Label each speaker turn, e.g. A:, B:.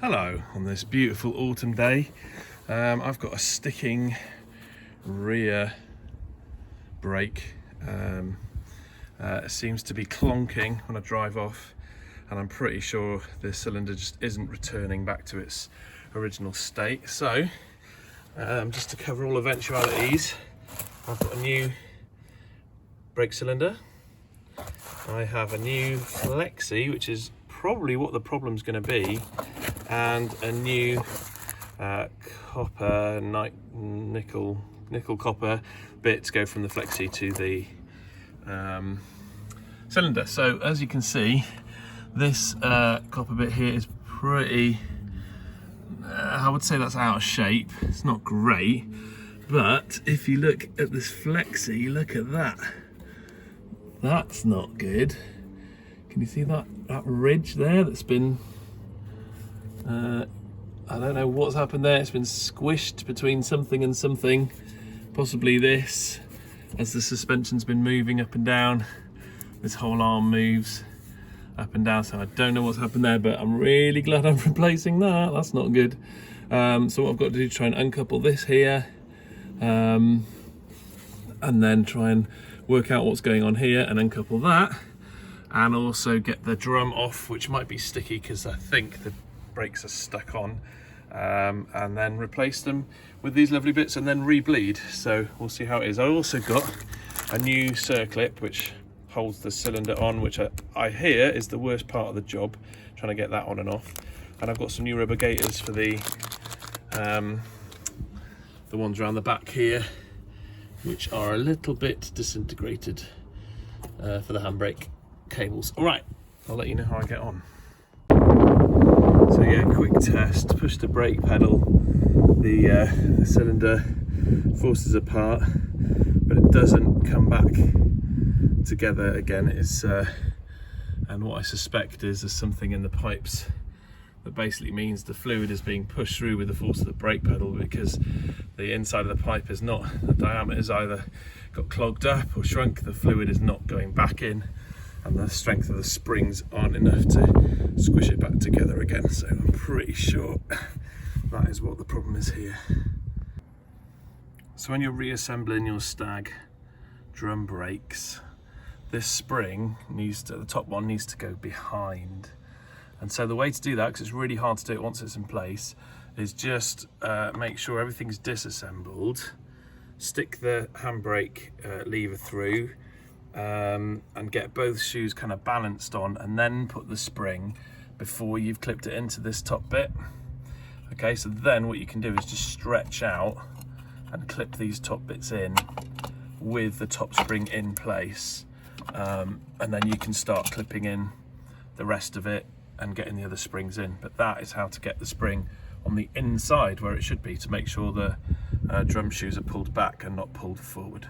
A: Hello, on this beautiful autumn day. I've got a sticking rear brake. It seems to be clonking when I drive off, and I'm pretty sure the cylinder just isn't returning back to its original state. So, just to cover all eventualities, I've got a new brake cylinder. I have a new Flexi, which is probably what the problem's going to be, and a new copper nickel copper bit to go from the Flexi to the cylinder. So as you can see, this copper bit here is pretty, I would say that's out of shape. It's not great, but if you look at this Flexi, look at that. That's not good. Can you see that ridge there that's been, I don't know what's happened there. It's been squished between something and something, possibly this, as the suspension's been moving up and down. This whole arm moves up and down, so I don't know what's happened there, but I'm really glad I'm replacing that. That's not good. So what I've got to do is try and uncouple this here, and then try and work out what's going on here and uncouple that, and also get the drum off, which might be sticky because I think the brakes are stuck on, and then replace them with these lovely bits and then re-bleed. So we'll see how it is. I also got a new circlip which holds the cylinder on, which I hear is the worst part of the job, trying to get that on and off. And I've got some new rubber gaiters for the ones around the back here, which are a little bit disintegrated for the handbrake cables. All right, I'll let you know how I get on. So yeah, quick test. Push the brake pedal, the cylinder forces apart, but it doesn't come back together again. It's and what I suspect is there's something in the pipes that basically means the fluid is being pushed through with the force of the brake pedal, because the inside of the pipe is not, the diameter's either got clogged up or shrunk, the fluid is not going back in, and the strength of the springs aren't enough to squish it back together again. So I'm pretty sure that is what the problem is here. So when you're reassembling your Stag drum brakes, this spring needs to, the top one needs to go behind. And so the way to do that, because it's really hard to do it once it's in place, is just make sure everything's disassembled, stick the handbrake lever through, and get both shoes kind of balanced on, and then put the spring before you've clipped it into this top bit. Okay, so then what you can do is just stretch out and clip these top bits in with the top spring in place, and then you can start clipping in the rest of it and getting the other springs in. But that is how to get the spring on the inside where it should be, to make sure the drum shoes are pulled back and not pulled forward.